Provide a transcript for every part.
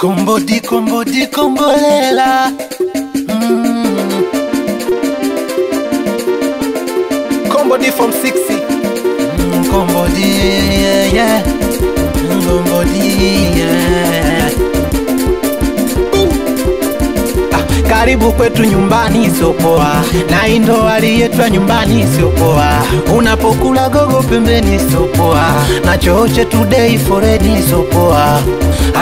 Kombodi kombolela. Kombodi from 60. Kombodi, yeah. Kombodi, yeah. Karibu kwetu nyumbani sio poa, na indo alietwa nyumbani sio poa. Unapokula gogo pembeni sio poa, na choche today foreni sio poa.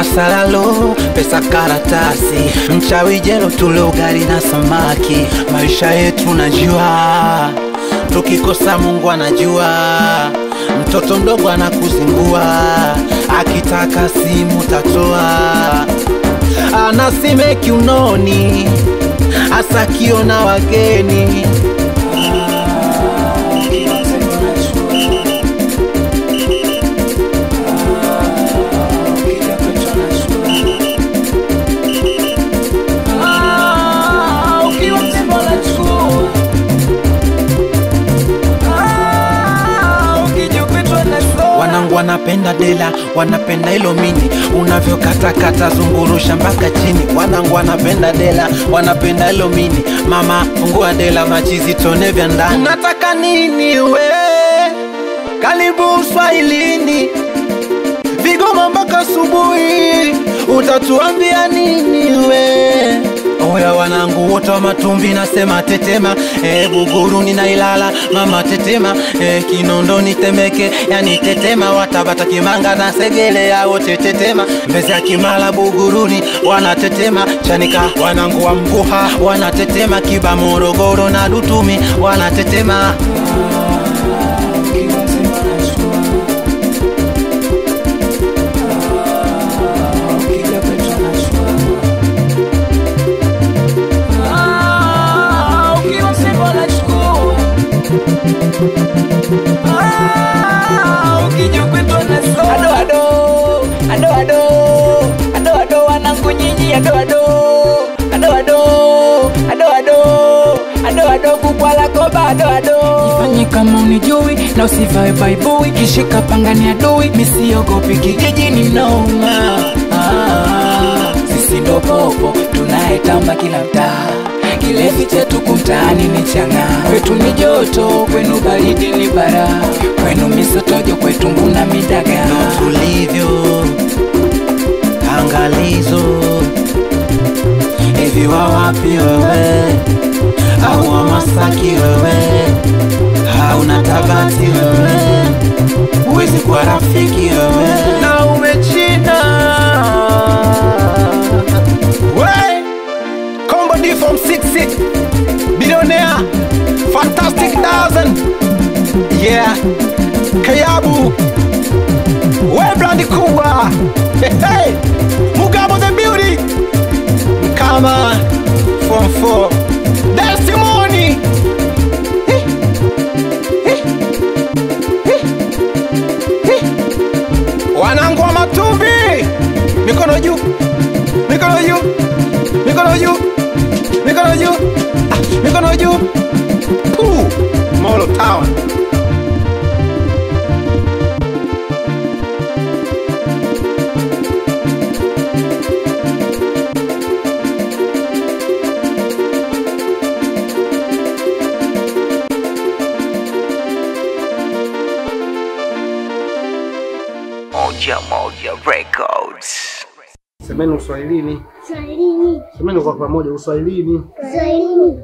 Asalalo pesa karatasi, mchawi jelo tule ugali na samaki. Maisha yetu najua, tukikosa Mungu anajua. Mtoto mdogo anakuzingua, akitaka simu tatoa. Anasime kiunoni, asakio na wageni. Wanapenda dela, wanapenda ilo mini, unavyo kata zungurusha mpaka chini. Wanangu wanapenda dela, wanapenda ilo mini. Mama fungua dela, machizi tone vya ndani. Unataka nini we? Karibu Swahilini, Vigoma mpaka asubuhi. Utatuambia nini we? Oya wanangu wote wa Matumbi nasema tetema. Buguruni na Ilala mama tetema. Kinondoni Temeke yani tetema. Watabata Kimanga na Segele ya wote tetema. Mbezi ya Kimala Buguruni wanatetema. Chanika wanangu wa Mguha wanatetema. Kiba Morogoro na Dutumi wanatetema. Ado wanangu nyinyi ado kukwala koba ado. Ifanye kama unijui na usivae baibui, kishika pangani adui misiogopi kijijini noma. Sisi ndo popo tunaetamba kila mtaa, kilevi chetu kumtaani ni changa. Kwetu ni joto, kwenu baridi ni bara. Kwenu misotojo, kwetu mbuna midaga. Ndo tulivyo, angalizo. Hivi wa wapi wewe? Au wa Masaki wewe? Hauna Tabati wewe? Uwezi kuwa rafiki wewe? Na umechina we Kombodi from 60. Billionaire Fantastic Dozen. Yeah Kayabu we brandi kubwa. Hey Mugabo the beauty. Kama from 4 Testimony. Wanangu wa Matumbi, mikono juu, mikono juu, mikono juu, mikono juu, mikono juu. Molo Town. Moja Records. Semeni Uswahilini. Swahilini. Semeni kwa pamoja Uswahilini. Swahilini.